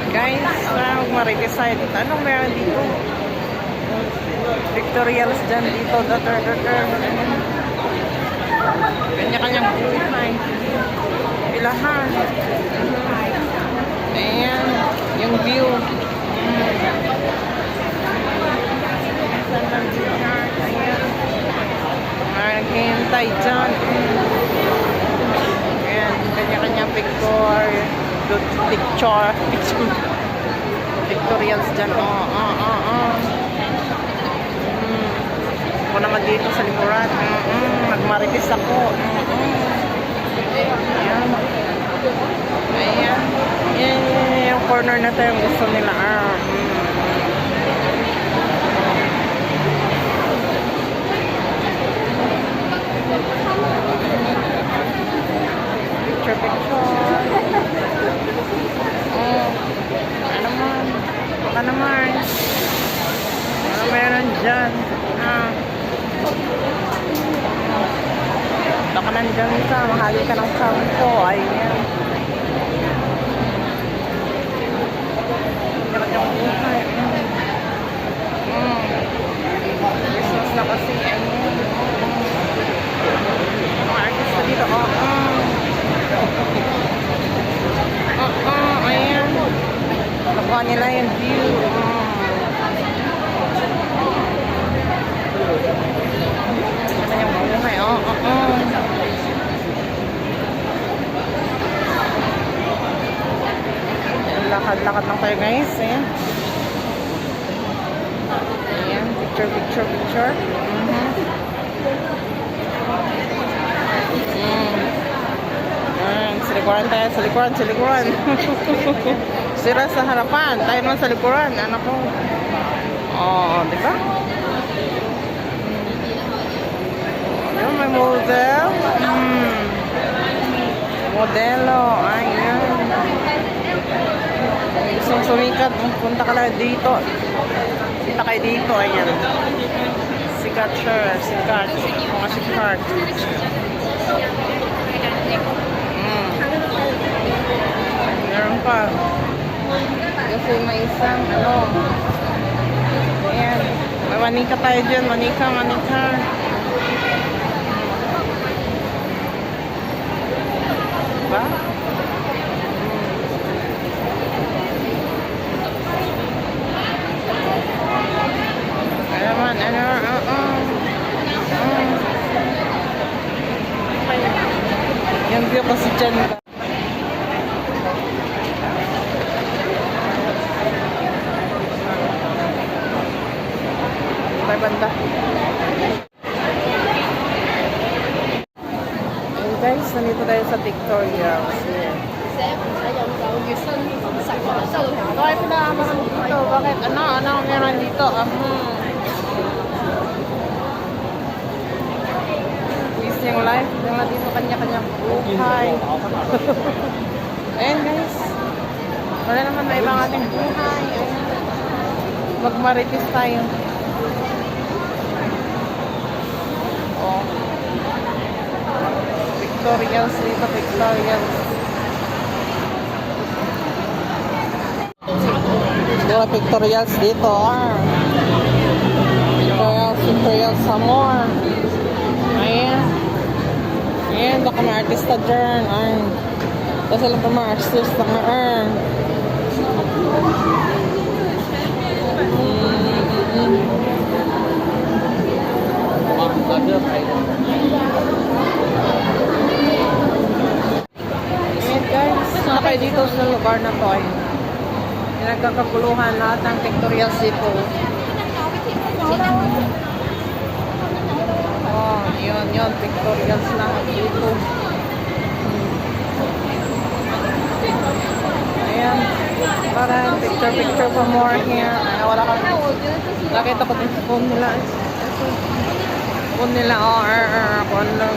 Guys, mag-Marites side. Anong meron dito? Victorials dyan dito. Kanya-kanyang buhay. Ilahan. Ayan. Yung view. Ayan. Naghihintay dyan. Ayan. Kanya-kanyang picture. Picture. Victorials dyan. Ako naman dito sa likuran. Nagmarites ako. Ayan. Ayan. Ayan. Yung corner na to yung gusto nila. Picture. Baka naman. Ano meron dyan? Baka nandyan ka. Mahali ka ng sampo. Ayan. Business na kasi. Ayan. Mga artista dito. Ayan. Nakuha nila yung view. Ano yung buhay? Lakad-lakad lang tayo guys. Ayan. Ayan. Picture. Sa likuran tayo. Sa likuran. Sira sa harapan. Tayo naman sa likuran. Anak ko. Diba? Ayan, may model. Modelo. Ayan. Gusto sumikat. Punta ka lang dito. Punta kayo dito. Ayan. Sikat. Mga sikat. Meron pa. Kasi may isang ayan. May manika tayo dyan. Manika. Diba? Yung view kasi dyan. Banda. Hey guys, nandito tayo sa Victoria. Bakit pinakaman dito? Bakit? Ano meron dito? Busy yung life. Mga dito kanya-kanyang buhay. Ayan guys. Wala naman na ibang ating buhay. Mag-Marites tayo. Victorials dito, Victorials. Mga Victorials dito, Victorials some more. Ayan. Ayan, baka mga artista dyan. Ayan. Kasi lang pa mga artista nga. Tayo dito sa lugar na to ay nagkakaguluhan lahat ng Victorials dito. Yun, Victorials lahat dito. Ayan, para picture for more here. Ay, wala ka. Nakita ko din sa phone nila. Phone nila, kung lang.